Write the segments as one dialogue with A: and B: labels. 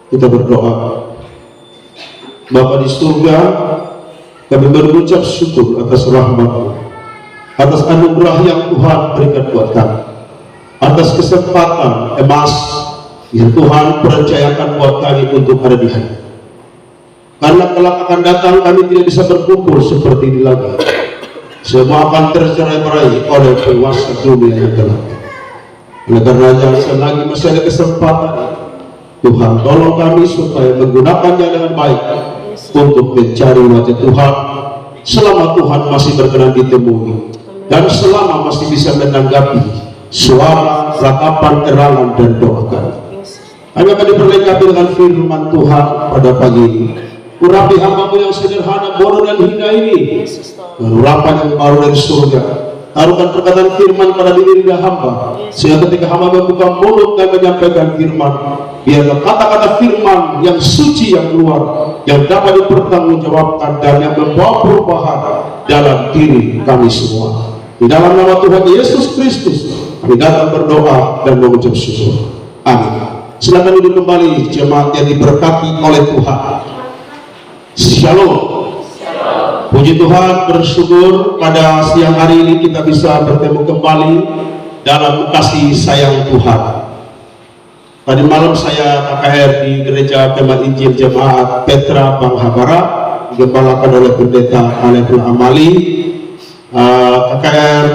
A: Kita berdoa. Bapa di surga, kami berucap syukur atas rahmat-Mu, atas anugerah yang Tuhan berikan buat kami, atas kesempatan emas yang Tuhan percayakan buat kami untuk ada di hari. Karena kelak akan datang kami tidak bisa berkumpul seperti ini lagi. Semua akan tercerai-berai oleh penguasa dunia yang gelap. Oleh karenanya selagi masih ada kesempatan, Tuhan tolong kami supaya menggunakannya dengan baik untuk mencari wajah Tuhan selama Tuhan masih berkenan ditemui dan selama masih bisa menanggapi suara, ratapan, erangan dan doa kami. Kami akan diperlengkapi dengan firman Tuhan pada pagi ini. Urapi hamba-Mu yang sederhana, bodoh dan hina ini, urapan yang baru dari surga. Taruhkan perkataan firman pada diri hamba, sehingga ketika hamba membuka mulut dan menyampaikan firman, biarlah kata-kata firman yang suci yang keluar, yang dapat dipertanggungjawabkan dan yang membawa perubahan dalam diri kami semua. Di dalam nama Tuhan Yesus Kristus, kami datang berdoa dan mengucap syukur. Amin. Silakan duduk kembali jemaat yang diberkati oleh Tuhan. Shalom. Puji Tuhan, bersyukur pada siang hari ini kita bisa bertemu kembali dalam kasih sayang Tuhan. Tadi malam saya KKR di Gereja Kemah Injil Jemaat Petra Banghabara, digembalakan oleh Pendeta Aleful Amali. KKR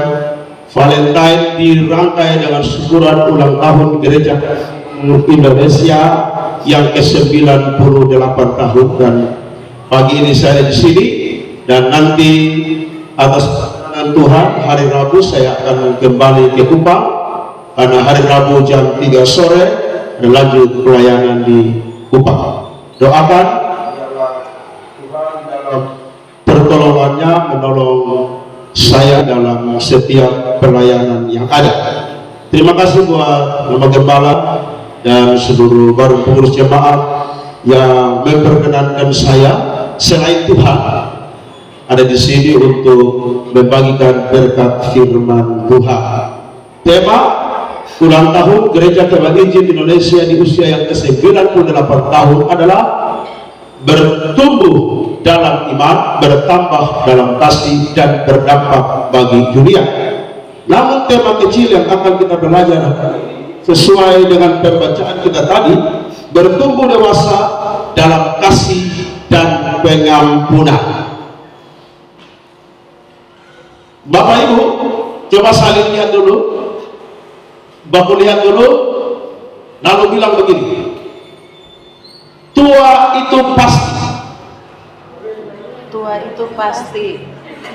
A: Valentine dirangkai dengan syukuran ulang tahun Gereja Indonesia yang ke-98 tahun, dan pagi ini saya di sini. Dan nanti atas perkenan Tuhan hari Rabu saya akan kembali ke Kupang, karena hari Rabu jam 3 sore lanjut pelayanan di Kupang. Doakan Tuhan dalam pertolongannya menolong saya dalam setiap pelayanan yang ada. Terima kasih buat Bapak Gembala dan seluruh baru pengurus jemaat yang memperkenankan saya selain Tuhan ada di sini untuk membagikan berkat firman Tuhan. Tema ulang tahun Gereja Kemah Injil Indonesia di usia yang ke-98 tahun adalah bertumbuh dalam iman, bertambah dalam kasih, dan berdampak bagi dunia. Namun tema kecil yang akan kita belajar sesuai dengan pembacaan kita tadi, bertumbuh dewasa dalam kasih dan pengampunan. Bapak Ibu, coba saling lihat dulu. Bapak lihat dulu, lalu bilang begini, tua itu pasti.
B: Tua itu pasti.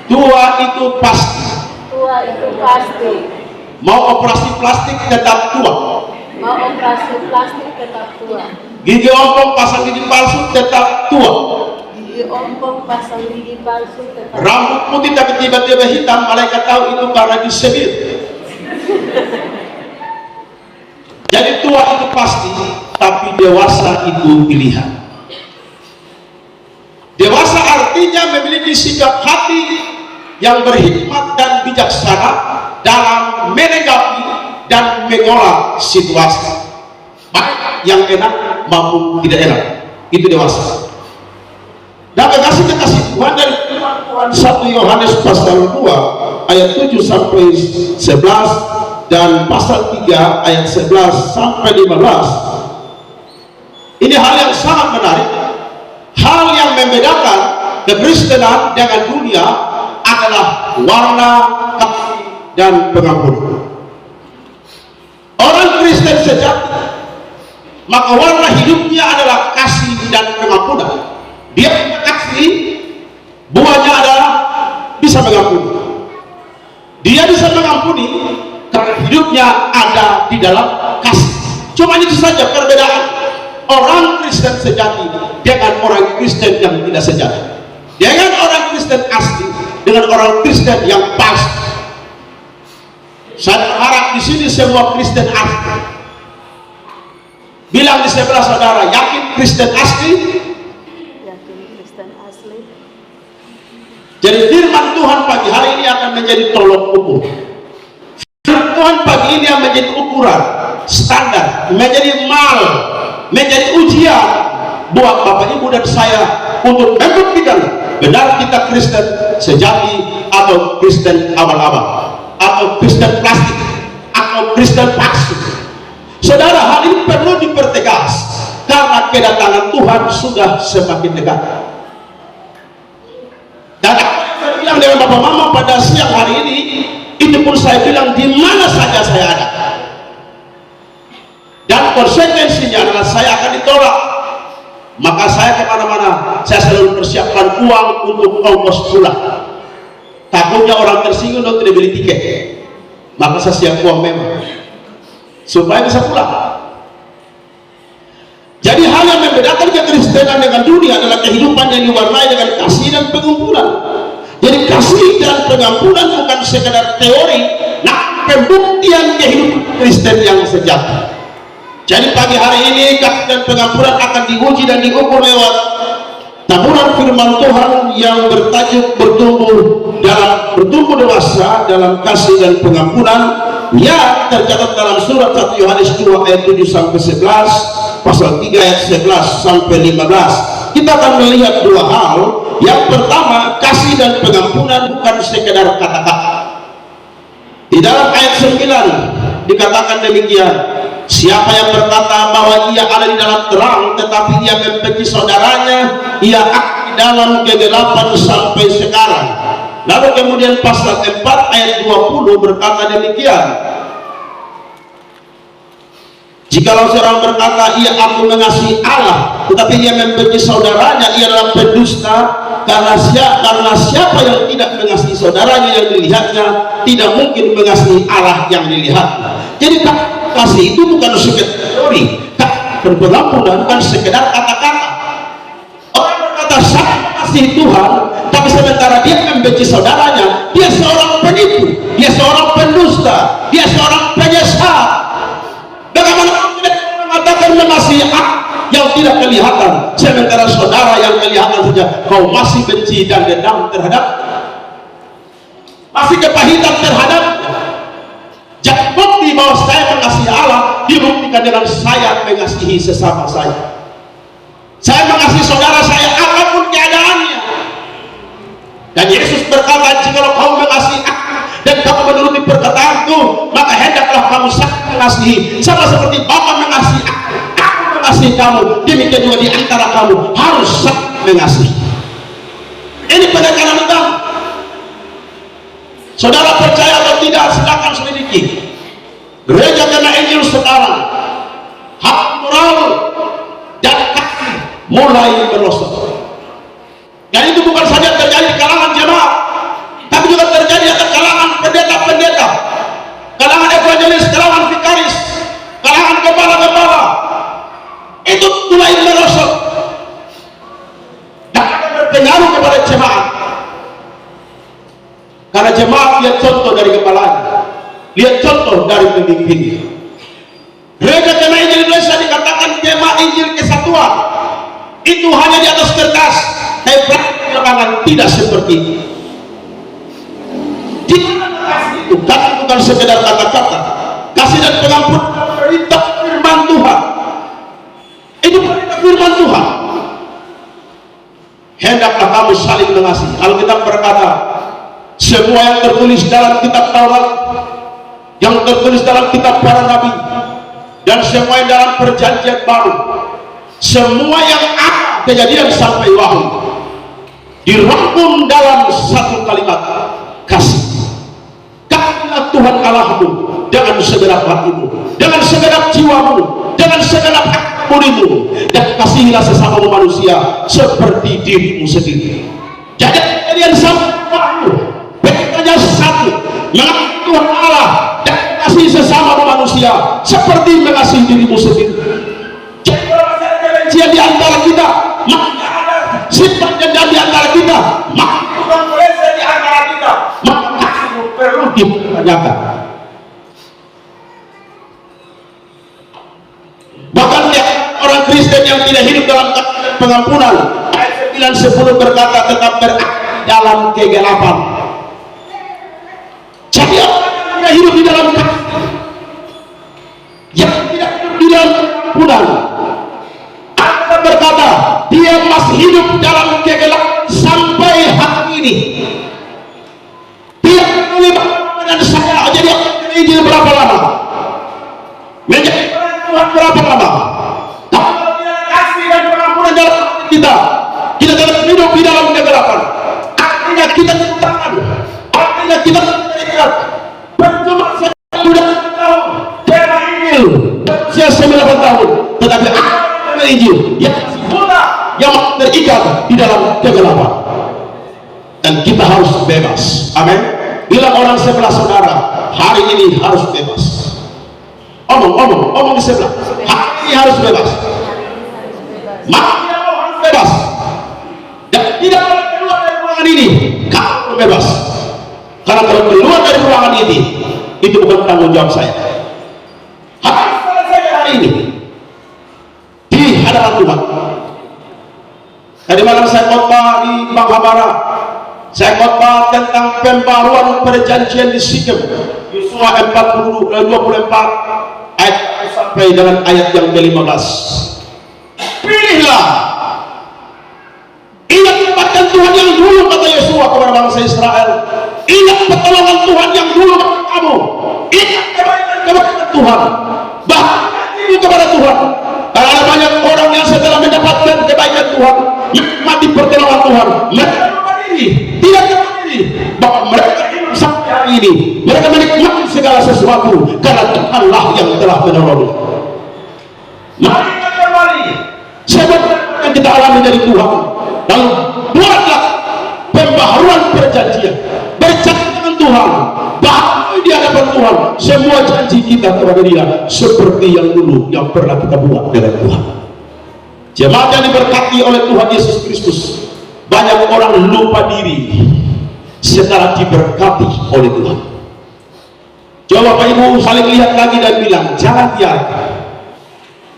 A: Tua itu pasti.
B: Tua itu pasti.
A: Mau operasi plastik tetap tua.
B: Mau operasi plastik tetap tua.
A: Gigi ompong pasang gigi palsu tetap tua.
B: Gigi ompong pasang gigi palsu tetap tua.
A: Rambut putih tapi tiba-tiba hitam, malaikat tahu itu karena disebir. Jadi tua itu pasti, tapi dewasa itu pilihan. Dewasa artinya memiliki sikap hati yang berhikmat dan bijaksana dalam menanggapi dan mengolah situasi, baik yang enak maupun tidak enak. Itu dewasa. Dan kekasih Tuhan dari Tuhan 1 Yohanes pasal 2 ayat 7 sampai 11 dan pasal 3 ayat 11 sampai 15. Ini hal yang sangat menarik. Hal yang membedakan kekristenan dengan dunia adalah warna, kasih, dan pengampunan. Orang Kristen sejati, maka warna hidupnya adalah kasih dan pengampunan. Dia punya kasih, buahnya adalah bisa mengampuni. Dia bisa mengampuni karena hidupnya ada di dalam kasih. Cuma itu saja perbedaan orang Kristen sejati dengan orang Kristen yang tidak sejati, dengan orang Kristen asli dengan orang Kristen yang palsu. Saya harap di sini semua Kristen asli bilang di sebelah saudara, yakin Kristen asli?
B: Yakin Kristen asli.
A: Jadi firman Tuhan pagi hari ini akan menjadi tolok ukur. Firman Tuhan pagi ini akan menjadi ukuran standar, menjadi mal, menjadi ujian buat Bapak Ibu dan saya untuk membuktikan benar kita Kristen sejati atau Kristen abal-abal, atau Kristen plastik, atau Kristen palsu. Saudara, hal ini perlu dipertegas karena kedatangan Tuhan sudah semakin dekat. Dan apa yang saya bilang dengan Bapak Mama pada siang hari ini, itu pun saya bilang di mana saja saya ada. Dan konsekuensinya adalah saya akan ditolak. Maka saya kemana-mana, saya selalu persiapkan uang untuk ongkos pulang. Takutnya orang tersinggung dan tidak beli tiket, maka saya siap uang memang supaya bisa pulang. Jadi hal yang membedakan kekristenan dengan dunia adalah kehidupan yang diwarnai dengan kasih dan pengampunan. Jadi kasih dan pengampunan bukan sekedar teori, nah pembuktian kehidupan Kristen yang sejati. Jadi pagi hari ini kasih dan pengampunan akan diuji dan diukur lewat taburan firman Tuhan yang bertajuk bertumbuh dewasa dalam kasih dan pengampunan, yang tercatat dalam surat 1 Yohanes 2 ayat 7 sampai 11, pasal 3 ayat 11 sampai 15. Kita akan melihat dua hal. Yang pertama, kasih dan pengampunan bukan sekedar kata-kata. Di dalam ayat 9 dikatakan demikian, siapa yang berkata bahwa ia ada di dalam terang tetapi ia membenci saudaranya, ia ada di dalam kegelapan sampai sekarang. Lalu kemudian pasal 4 ayat 20 berkata demikian, jikalau seorang berkata ia aku mengasihi Allah tetapi ia membenci saudaranya, ia adalah pendusta. Karena siapa yang tidak mengasihi saudaranya yang dilihatnya tidak mungkin mengasihi Allah yang dilihatnya. Jadi kasih itu bukan sekedar teori, pengampunan bukan sekedar kata-kata. Orang berkata saya mengasihi Tuhan, tapi sementara dia membenci saudaranya, dia seorang penipu, dia seorang pendusta, dia seorang penyesat. Bagaimana kita mengatakan mengasihi Allah yang tidak kelihatan, sementara saudara yang kelihatan saja kau masih benci dan dendam terhadap, masih kepahitan terhadapnya. Jadi bukti bahwa saya mengasihi Allah dibuktikan dengan saya mengasihi sesama saya. Saya mengasihi saudara saya apapun keadaannya. Dan Yesus berkata, jikalau kamu mengasihi aku dan kamu menuruti perkataanku, maka hendaklah kamu saling mengasihi, sama seperti Bapa mengasihi aku mengasihi kamu, demikian juga di antara kamu harus saling mengasihi. Ini penekanan utama. Saudara percaya atau tidak, silakan selidiki. Gereja Kena Injil sekarang hak moral dan kasih mulai merosot. Dan itu bukan saja terjadi di kalangan jemaat, tapi juga terjadi di kalangan pendeta-pendeta, kalangan evangelis, kalangan vikaris, kalangan kepala-kepala. Itu mulai merosot dan akan berpengaruh kepada jemaat. Karena jemaat lihat contoh dari kepalanya, lihat contoh dari pemimpinnya. Gereja Kena Injil Indonesia dikatakan jemaat Injil Kesatuan, itu hanya di atas kertas, tapi praktik lapangan tidak seperti itu. Di mana kasih itu? Kasih bukan sekedar kata-kata. Kasih dan pengampunan perintah firman Tuhan. Itu perintah firman Tuhan. Hendaklah kamu saling mengasihi. Alkitab berkata, semua yang tertulis dalam kitab Taurat, yang tertulis dalam kitab para nabi, dan semua yang dalam perjanjian baru, semua yang ada kejadian sampai wahyu, dirangkum dalam satu kalimat, kasih. Kasihilah Tuhan Allahmu dengan segenap hatimu, dengan segenap jiwamu, dengan segenap aktivitasmu, dan kasihilah sesama manusia seperti dirimu sendiri. Jadi kalian sampai wahyu, perintahnya satu, mengasihi Tuhan Allah dan mengasihi sesama manusia seperti mengasihi dirimu sendiri. Jadi kalau ada kebencian di antara kita, maka ada sifat dendam di antara kita, maka bukan meleset di antara kita, maka perlu dipertanyakan. Bahkan ya, orang Kristen yang tidak hidup dalam pengampunan, ayat 9-10 berkata tetap berada dalam kegelapan. Jadi orang yang tidak hidup di dalam kasih, yang tidak hidup di dalam pengampunan, Anda berkata dia masih hidup dalam kegelapan sampai hari ini. Dia menerima dan saya jadi Injil berapa lama? Menjadi Tuhan berapa lama? Kalau tidak kasih dan pengampunan dalam hati kita, kita tetap hidup di dalam kegelapan. Artinya kita tangan, artinya kita terikat. Percuma saya sudah tahun terima Injil, berusia 9 tahun, tetapi ada Injil yang masih buta, yang terikat di dalam kegelapan. Dan kita harus bebas. Amin. Bila orang sebelah saudara hari ini harus bebas. Omong di sebelah. Hari ini harus bebas. Maka tidak mau harus bebas. Dan tidak boleh keluar dari ruangan ini. Kamu bebas. Karena kalau keluar dari ruangan ini, itu bukan tanggung jawab saya. Harus selesai hari ini di hadapan Tuhan. Tadi malam saya khotbah di Banghabara. Saya khotbah tentang pembaruan perjanjian di Sikem, Yosua 24 ayat sampai dengan ayat yang ke-15. Pilihlah, ingat kebaikan Tuhan yang dulu, kata Yosua kepada bangsa Israel. Ingat pertolongan Tuhan yang dulu kepada kamu. Ingat kebaikan Tuhan, bahkan ini kepada Tuhan. Karena ada banyak orang yang setelah mendapatkan kebaikan Tuhan, menikmati pertolongan Tuhan, mereka tidak kembali bahwa mereka hidup sampai hari ini, mereka menikmati segala sesuatu karena Tuhanlah yang telah menolong. Mari kita kembali sebab yang kita alami dari Tuhan, lalu buatlah pembaharuan perjanjian, bercakap dengan Tuhan, bahkan di hadapan Tuhan semua janji kita kepada Dia seperti yang dulu yang pernah kita buat dengan Tuhan. Jemaat yang diberkati oleh Tuhan Yesus Kristus, banyak orang lupa diri setelah diberkati oleh Tuhan. Coba Bapak Ibu saling lihat lagi dan bilang, jangan biarkan.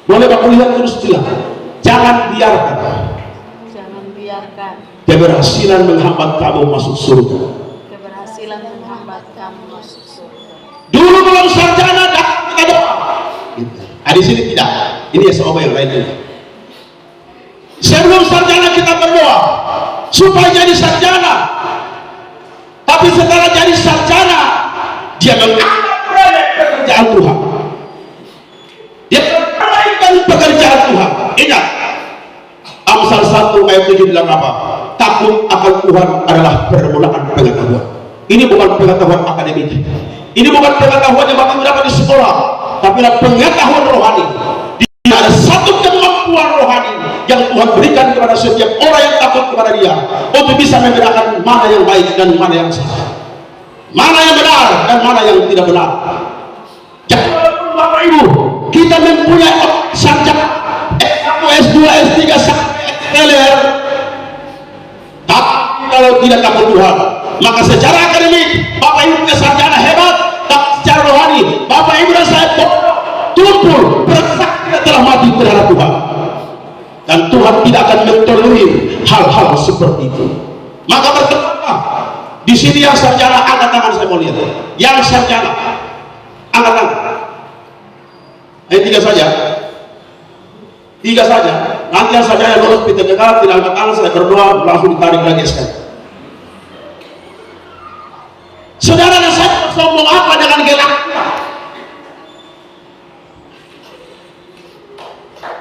A: Boleh Bapak lihat terus bilang, jangan biarkan.
B: Jangan biarkan
A: Keberhasilan menghambat kamu masuk surga.
B: keberhasilan menghambat kamu masuk surga.
A: Dulu belum sarjana dah kita doa. Di sini tidak. Ini ya seobat yang lain. Sebelum sarjana kita berdoa supaya jadi sarjana, tapi setelah jadi sarjana dia menganggap proyek pekerjaan Tuhan, dia menaikkan pekerjaan Tuhan. Ingat Amsal 1 ayat 7 bilang apa? Takut akan Tuhan adalah permulaan pengetahuan. Ini bukan pengetahuan akademik, ini bukan pengetahuan yang bapak dapat di sekolah, tapi adalah pengetahuan rohani. Dia ada satu kemampuan rohani yang Tuhan berikan kepada setiap orang yang takut kepada Dia untuk bisa membedakan mana yang baik dan mana yang salah, mana yang benar dan mana yang tidak benar. Jadi Bapak Ibu, kita mempunyai sarjana S1, S2, S3 sampai XLR, tapi kalau tidak takut Tuhan, maka secara akademik Bapak Ibu punya sarjana hebat, tapi secara rohani Bapak Ibu dan saya tumpul bersaksi telah mati terhadap Tuhan. Dan Tuhan tidak akan mentolerir hal-hal seperti itu. Maka berkata di sini yang sarjana angkat tangan, saya mau lihat. Yang sarjana angkat tangan. Tiga saja. Tiga saja. Nanti yang saja yang lolos PTTK tidak angkat tangan, saya berdoa langsung ditarik lagi sekali. Saudara dan saya sombong apa dengan gelak?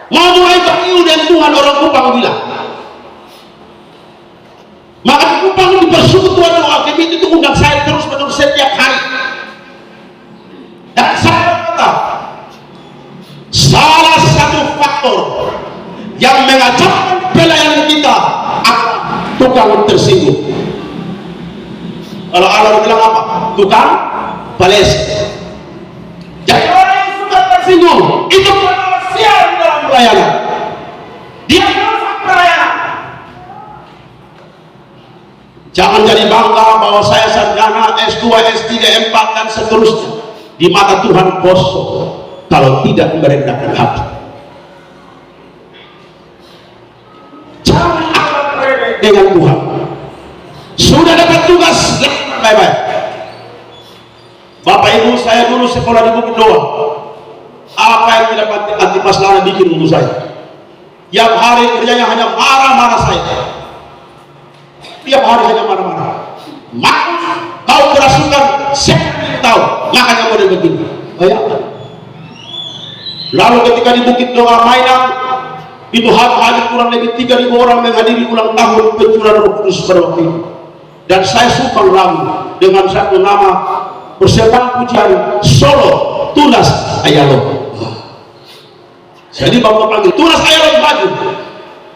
A: Mau mulai beriu dan Tuhan, orang Kupang bilang. Maka Kupang dibersyukur Tuhan doa kami itu undang saya terus menerus setiap hari. Dan saya berkata, salah satu faktor yang mengacaukan pelayanan kita adalah tukang tersinggung. Kalau Allah bilang apa? Tukang bales. Jadi orang yang suka tersinggung itu adalah sial di dalam pelayanan. Dia merusak pelayanan. Jangan jadi bangga bahwa saya sarjana S2, S3, M4 dan seterusnya. Di mata Tuhan kosong kalau tidak merendahkan hati. Jangan akan remeh dengan Tuhan. Sudah dapat tugas, baik-baik. Bapak Ibu, saya dulu sekolah di Bukit Doa. Apa yang tidak Antipas Lara bikin untuk saya? Tiap hari kerjanya hanya marah-marah saya. Tiap hari hanya marah-marah. Markus, kau kerasukan, saya tahu, makanya model begini. Oh ya. Lalu ketika di Bukit Doa Mainang, itu hadir kurang lebih 3.000 orang menghadiri ulang tahun pencurahan Roh Kudus pada waktu itu. Dan saya sumbang lagu dengan satu nama persembahan pujian solo Tunas Ayalo. Jadi bapak panggil Tunas Ayalo maju,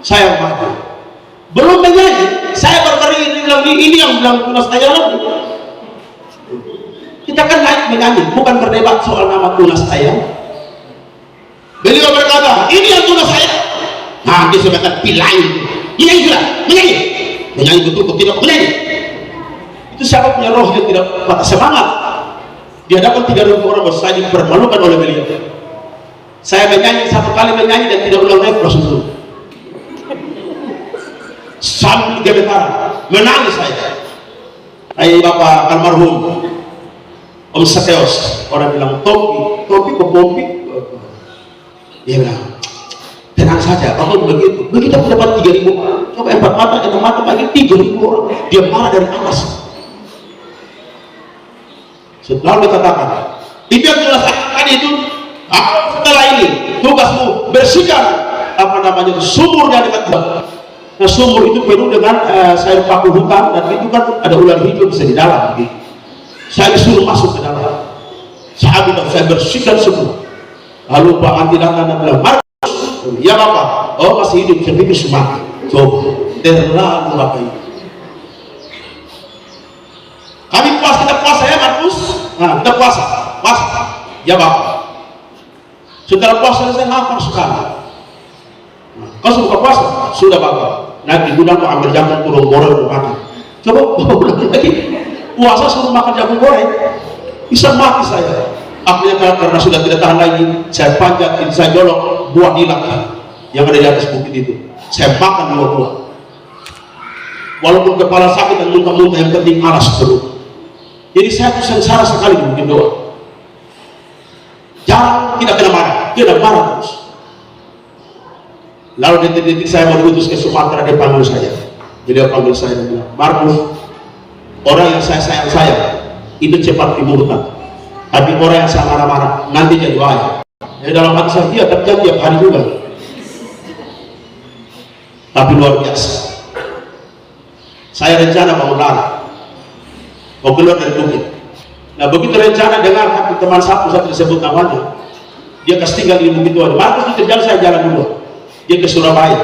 A: saya maju. Belum menyanyi, saya berkeringat bilang ini yang bilang Tunas Ayalo. Kita kan naik menyanyi, bukan berdebat soal nama Tunas Ayalo. Beliau berkata, ini yang Tunas Ayalo. Nah, dia sebagai pilai, menyanyi juga, menyanyi betul, tidak menyanyi. Itu siapa punya roh yang tidak patah semangat. Di hadapan 3.000 orang saya dipermalukan oleh beliau. Saya menyanyi satu kali menyanyi dan tidak ulang naik langsung turun. Sambil gemetaran, menangis saya. Hai Bapak almarhum Om Sakeos, orang bilang topi kok pompi. Dia bilang, tenang saja, kalau begitu dapat 3.000 orang, coba 4 mata bagi 3.000 orang, dia marah dari atas. Setelah dikatakan, itu yang jelas tadi itu, setelah ini tugasmu bersihkan sumur yang dekat Tuhan. Nah, sumur itu penuh dengan sayur paku hutan dan itu kan ada ular hijau bisa di dalam. Gitu. Saya disuruh masuk ke dalam. Saya bersihkan semua. Lalu Pak Anti datang dan bilang, Markus, ya Bapak, oh masih hidup, saya pikir semati. Coba, terlalu Bapak itu. Kita puasa ya Markus. Nah, kita puasa. Ya Bapak. Setelah puasa saya lapar sekali. Nah, kau suka puasa? Sudah Bapak. Nanti gudang mau ambil jagung turun goreng makan. Coba ulang lagi. Puasa suruh makan jagung goreng. Bisa mati saya. Akhirnya karena sudah tidak tahan lagi, saya panjat, saya jolok buah hilang yang ada di atas bukit itu. Saya makan dua buah. Walaupun kepala sakit dan muntah-muntah, yang penting malas perut. Jadi saya tuh sengsara sekali di Bukit Doa. Jangan tidak kena marah, tidak marah terus. Lalu detik-detik saya mau diutus ke Sumatera, dia panggil saya. Jadi dia panggil saya dan bilang, Markus, orang yang saya sayang itu cepat dimurka. Tapi orang yang saya marah-marah nanti jadi bahaya. Jadi dalam hati saya, dia terjadi tiap hari juga. Tapi luar biasa. Saya rencana bangun lari. Mau keluar dari bukit. Nah begitu rencana dengar teman satu disebut namanya, dia kasih tinggal di Bukit Doa. Markus itu jalan, saya jalan dulu. Dia ke Surabaya.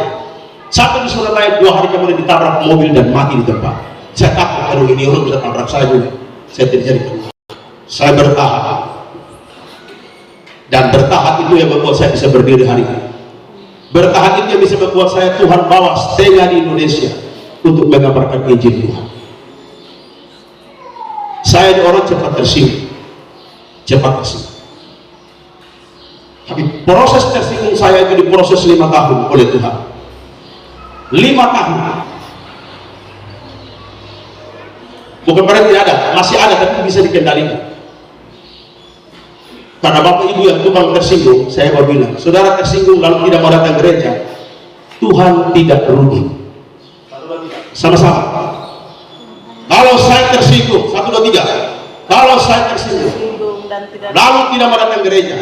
A: Satu di Surabaya, 2 hari kemudian ditabrak mobil dan mati di tempat. Saya takut, aduh ini orang bisa tabrak saya juga. Saya terjadi. Saya bertahan. Dan bertahan itu yang membuat saya bisa berdiri hari ini. Bertahan itu yang bisa membuat saya Tuhan bawa setengah di Indonesia untuk mengabarkan Injil Tuhan. Saya ini orang cepat tersinggung. Tapi proses tersinggung saya itu diproses 5 tahun oleh Tuhan. 5 tahun. Bukan berarti tidak ada, masih ada tapi bisa dikendalikan. Karena bapak ibu yang tukang tersinggung, saya mau bilang, saudara tersinggung lalu tidak mau datang gereja, Tuhan tidak rugi. Sama-sama. Kalau saya tersinggung, 1, 2, 3. Kalau saya tersinggung
B: dan tidak
A: lalu tidak mau datang gereja,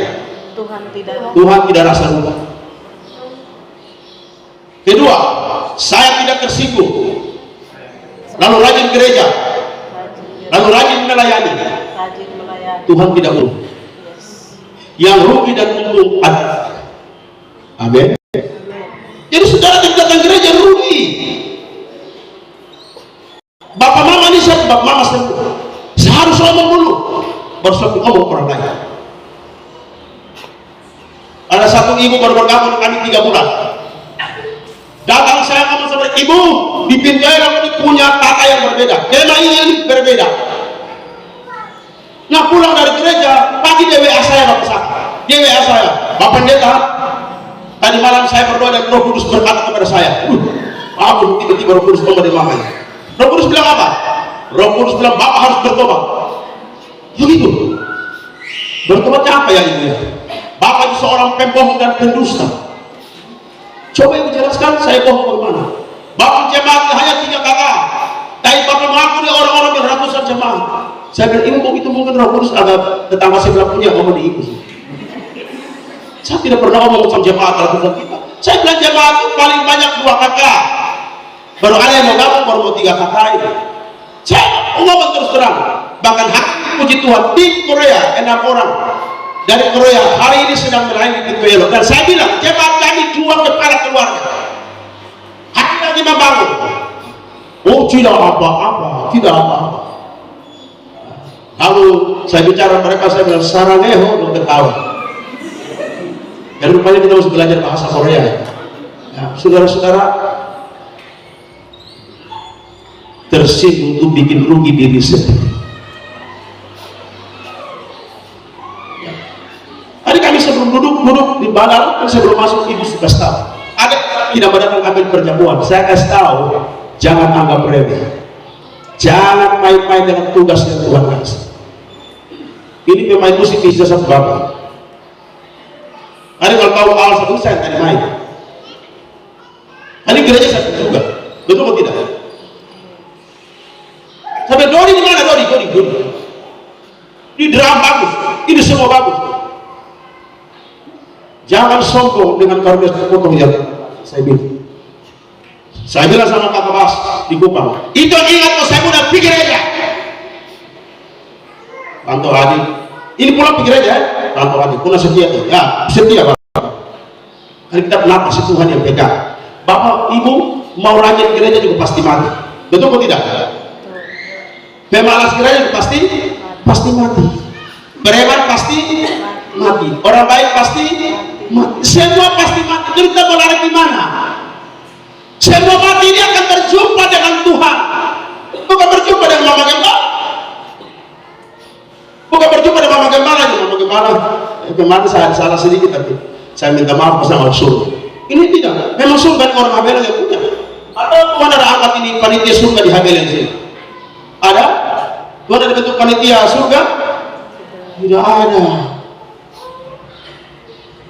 A: Tuhan tidak rasa rugi. Kedua, saya tidak tersinggung lalu rajin gereja, lalu rajin melayani, Tuhan tidak rugi. Yang rugi dan untung ada. Amin. Jadi saudara tidak datang gereja rugi. Bapak mama ini saya, bapak mama saya harus ngomong dulu baru saya ngomong orang lain. Ada satu ibu baru bergabung kami 3 bulan. Datang saya ngomong sama ibu, di pintu ini punya tata yang berbeda, tema ini berbeda. Nah pulang dari gereja, pagi dia WA saya, Bapak Sak. Dia WA saya, Bapak Pendeta, tadi malam saya berdoa dan Roh Kudus berkata kepada saya, ampun, tiba-tiba Roh Kudus ngomong dari mamanya. Roh Kudus bilang apa? Roh Kudus bilang, Bapak harus bertobat. Begitu. Bertobatnya apa ya ibu ya? Bapak itu seorang pembohong dan pendusta. Coba ibu jelaskan, saya bohong bagaimana? Bapak jemaatnya hanya 3 kakak, tapi Bapak mengaku dia orang-orang yang ratusan jemaat. Saya bilang, ibu itu mungkin Roh Kudus ada tetangga sebelah punya ngomong di ibu. Saya tidak pernah ngomong sama jemaat ratusan kita. Saya bilang jemaat itu paling banyak 2 kakak. Baru ada yang mau gabung, baru mau 3 kakak itu. Saya ngomong terus terang. Bahkan puji Tuhan, tim Korea 6 orang dari Korea hari ini sedang melayani di Pintu Yelo. Dan saya bilang, jemaat kami 2 kepala keluarga. Hari lagi membangun. Oh tidak apa-apa, tidak apa-apa. Lalu saya bicara mereka, saya bilang Saraneho, dong ketawa. Dan rupanya kita harus belajar bahasa Korea. Ya, saudara-saudara, tersinggung untuk bikin rugi diri sendiri. Ya. Tadi kami sebelum duduk di badal, sebelum masuk ibu sudah tahu. Ada tidak datang ambil perjamuan. Saya kasih tahu, jangan anggap remeh. Jangan main-main dengan tugas yang Tuhan kasih. Ini pemain musik di satu bapak. Ada kalau tahu awal satu saya tadi main. Tadi gereja satu juga, betul atau tidak? Sampai Dodi di mana Dodi? Ini drum bagus, ini semua bagus. Jangan sombong dengan karunia potong yang saya bilang. Saya bilang sama kakak Bas di Kupang, itu ingat kalau saya udah pikir aja. Tanto Adi, ini pulang pikir aja, Tanto Adi, pulang setia tuh, ya setia Bapak. Karena kita kenapa si Tuhan yang pegang. Bapak, Ibu mau rajin gereja juga pasti mati, betul atau tidak? Pemalas gereja juga pasti mati. Bereman pasti mati. Orang baik pasti mati. Semua pasti mati. Jadi kita mau lari di mana? Semua mati ini akan berjumpa dengan Tuhan. Bukan berjumpa dengan Mama Gembala. Bukan berjumpa dengan Mama Gembala. Mama Gembala kemarin saya salah sedikit tapi saya minta maaf bersama surga. Ini tidak. Memang surga orang Habelen yang punya. Atau Tuhan ada angkat ini panitia surga di Habelen sini? Ada? Tuhan ada bentuk panitia surga? Tidak ada.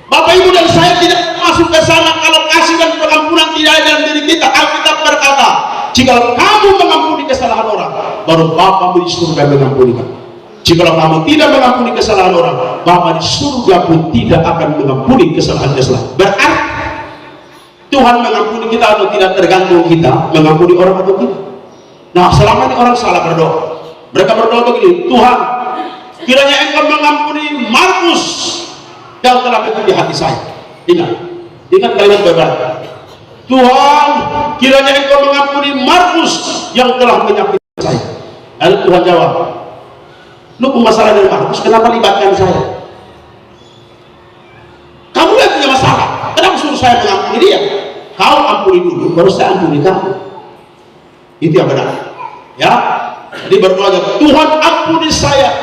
A: Bapak Ibu dan saya tidak masuk ke sana kalau kasih dan pengampunan tidak ada dalam diri kita. Alkitab berkata, jika kamu mengampuni kesalahan orang, baru Bapa di surga mengampuni kamu. Jika kamu tidak mengampuni kesalahan orang, Bapa di surga pun tidak akan mengampuni kesalahan-kesalahan. Berarti Tuhan mengampuni kita atau tidak tergantung kita mengampuni orang atau tidak. Nah, selama ini orang salah berdoa. Mereka berdoa begini, Tuhan, kiranya Engkau mengampuni Markus yang telah menyakiti hati saya. Ingat kalimat berbeda. Tuhan, kiranya Engkau mengampuni Markus yang telah menyakiti saya. Lalu Tuhan jawab, lu masalah dengan Markus, kenapa libatkan saya? Kamu yang punya masalah, kenapa suruh saya mengampuni dia? Kau ampuni dulu, baru saya ampuni kamu. Itu yang benar. Ya, jadi berdoa aja, Tuhan ampuni saya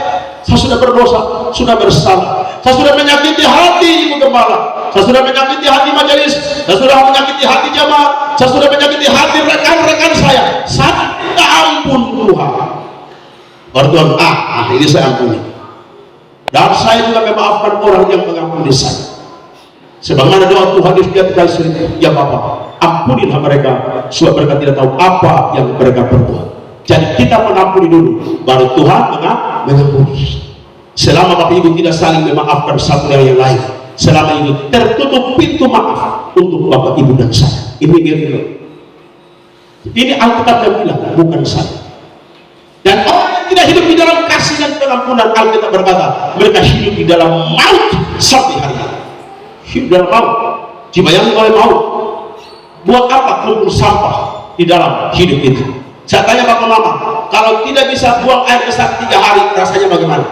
A: sudah berdosa, sudah bersalah, saya sudah menyakiti hati Ibu Gembala, saya sudah menyakiti hati majelis, saya sudah menyakiti hati jamaah, saya sudah menyakiti hati rekan-rekan saya minta ampun Tuhan. Baru Tuhan, ini saya ampuni. Dan saya juga memaafkan orang yang mengampuni saya. Sebagaimana doa Tuhan Yesus dia kasih, ya Bapa, ampunilah mereka, sebab mereka tidak tahu apa yang mereka perbuat. Jadi kita mengampuni dulu, baru Tuhan mengampuni. Selama Bapak Ibu tidak saling memaafkan satu dengan yang lain, selama ini tertutup pintu maaf untuk Bapak Ibu dan saya. Ini gila. Ini Alkitab yang bilang, bukan saya. Dan orang yang tidak hidup di dalam kasih dan pengampunan, Alkitab berkata, mereka hidup di dalam maut sampai hari ini. Hidup dalam maut, dibayangi oleh maut. Buat apa kumpul sampah di dalam hidup itu? Saya tanya Bapak Mama, kalau tidak bisa buang air besar 3 hari, rasanya bagaimana?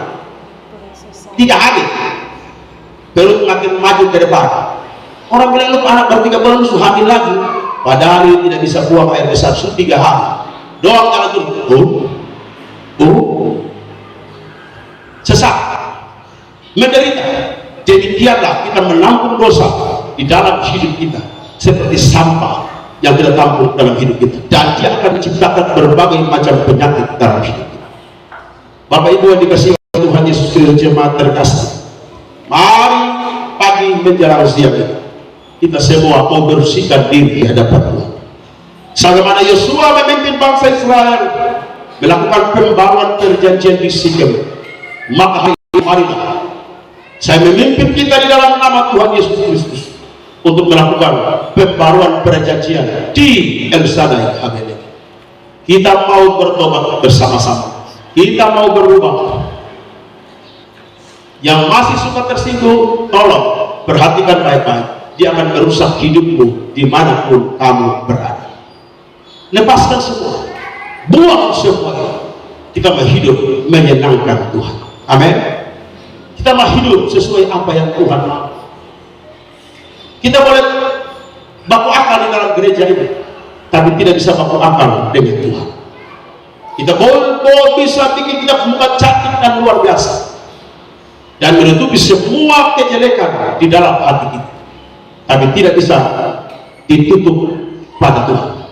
A: 3 hari, perut makin maju ke depan. Orang bilang, lu anak baru 3 bulan lu hamil lagi, padahal dia tidak bisa buang air besar 3 hari. Doang jalan turun, sesak, menderita. Demikianlah kita menampung dosa di dalam hidup kita, seperti sampah yang tidak tampung dalam hidup kita, dan dia akan menciptakan berbagai macam penyakit dalam hidup kita. Bapak Ibu yang dikasihi Tuhan Yesus Kristus, jemaat terkasih, mari pagi menjelang siang kita semua mau bersihkan diri di hadapan Tuhan. Sebagaimana Yosua memimpin bangsa Israel melakukan pembaruan perjanjian di Sikem, maka marilah saya memimpin kita di dalam nama Tuhan Yesus Kristus untuk melakukan pembaruan perjanjian di El Shaddai Abimelek. Kita mau bertobat bersama-sama, kita mau berubah. Yang masih suka tersinggung, tolong perhatikan baik-baik, dia akan merusak hidupmu dimanapun kamu berada. Lepaskan semua, buang semua. Kita mau hidup menyenangkan Tuhan. Amin. Kita mau hidup sesuai apa yang Tuhan mau. Kita boleh baku akal di dalam gereja ini, tapi tidak bisa baku akal dengan Tuhan. Kita boleh bisa bikin kita muka cantik dan luar biasa, dan menutupi semua kejelekan di dalam hati kita, tapi tidak bisa ditutup pada Tuhan.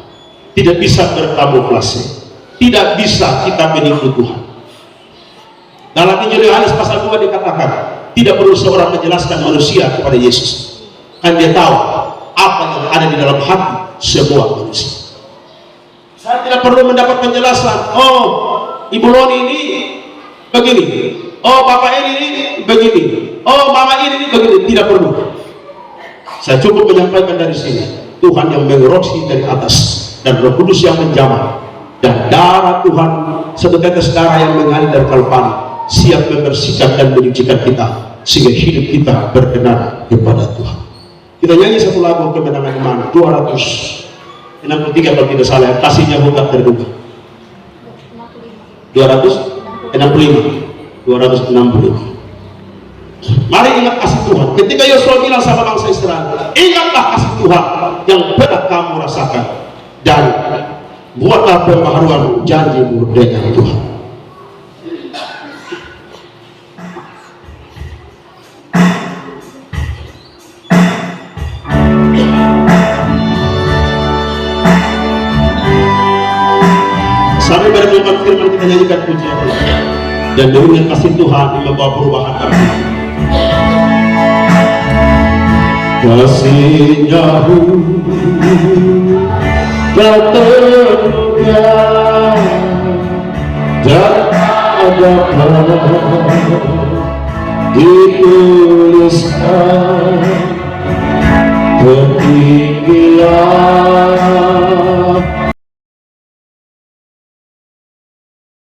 A: Tidak bisa berkamuflase, tidak bisa kita menipu Tuhan. Dalam Injil Yohanes pasal 2 dikatakan, tidak perlu seorang menjelaskan manusia kepada Yesus, kan dia tahu apa yang ada di dalam hati semua manusia. Saya tidak perlu mendapat penjelasan, oh Ibu Loni ini begini, oh Bapak ini begini, oh Mama ini begini. Tidak perlu. Saya cukup menyampaikan dari sini, Tuhan yang mengeroksi dari atas, dan Roh Kudus yang menjamah, dan darah Tuhan setetes darah yang mengalir dari Kalvari siap membersihkan dan menyucikan kita, sehingga hidup kita berkenan kepada Tuhan. Kita nyanyi satu lagu kemenangan iman 263 kalau tidak salah, kasihnya bukan terduga. 265. Mari ingat kasih Tuhan. Ketika Yosua bilang sama bangsa Israel, ingatlah kasih Tuhan yang pernah kamu rasakan, dan buatlah pembaharuan janjimu dengan Tuhan. Sampai pada firman kita nyanyikan pujian dan dengan kasih Tuhan yang membawa perubahan dalam hidup. Kasihnya tak terduga dan ada dituliskan ketinggian